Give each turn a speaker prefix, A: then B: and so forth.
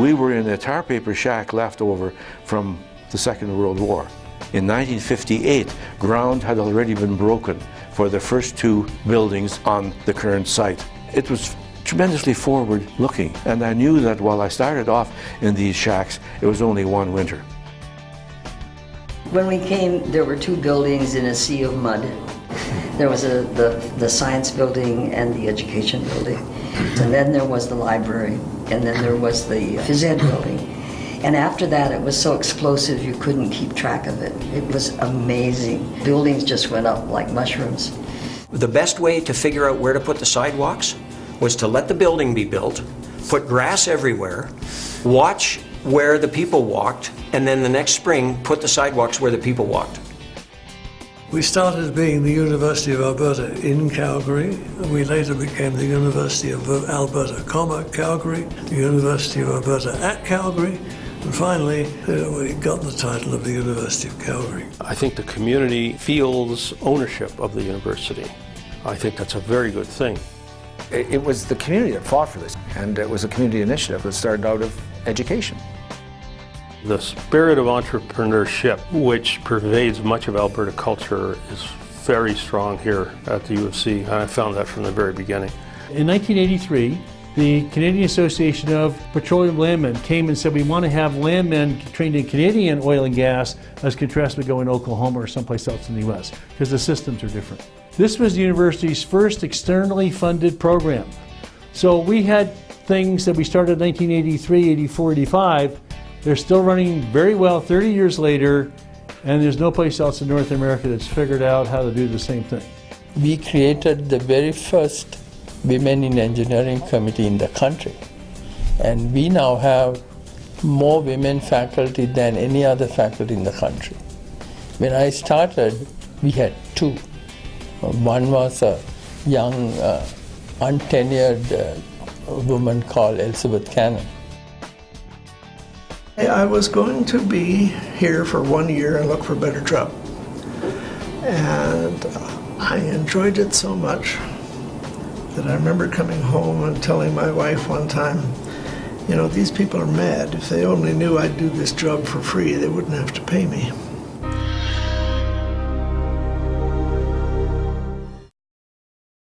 A: We were in a tar paper shack left over from the Second World War. In 1958, ground had already been broken for the first two buildings on the current site. It was tremendously forward-looking, and I knew that while I started off in these shacks, it was only one winter.
B: When we came, there were two buildings in a sea of mud. There was the science building and the education building. And then there was the library, and then there was the phys ed building. And after that, it was so explosive you couldn't keep track of it. It was amazing. Buildings just went up like mushrooms.
C: The best way to figure out where to put the sidewalks was to let the building be built, put grass everywhere, watch where the people walked, and then the next spring put the sidewalks where the people walked.
D: We started being the University of Alberta in Calgary. We later became the University of Alberta, Calgary, the University of Alberta at Calgary, and finally we got the title of the University of Calgary.
E: I think the community feels ownership of the university. I think that's a very good thing.
F: It was the community that fought for this, and it was a community initiative that started out of education.
E: The spirit of entrepreneurship, which pervades much of Alberta culture, is very strong here at the U of C, and I found that from the very beginning.
G: In 1983, the Canadian Association of Petroleum Landmen came and said we want to have landmen trained in Canadian oil and gas as contrasted to going to Oklahoma or someplace else in the U.S. because the systems are different. This was the university's first externally funded program. So we had things that we started in 1983, 84, 85. They're still running very well 30 years later, and there's no place else in North America that's figured out how to do the same thing.
H: We created the very first Women in Engineering committee in the country, and we now have more women faculty than any other faculty in the country. When I started, we had two. One was a young, untenured woman called Elizabeth Cannon.
I: I was going to be here for 1 year and look for a better job. And I enjoyed it so much that I remember coming home and telling my wife one time, you know, these people are mad. If they only knew I'd do this job for free, they wouldn't have to pay me.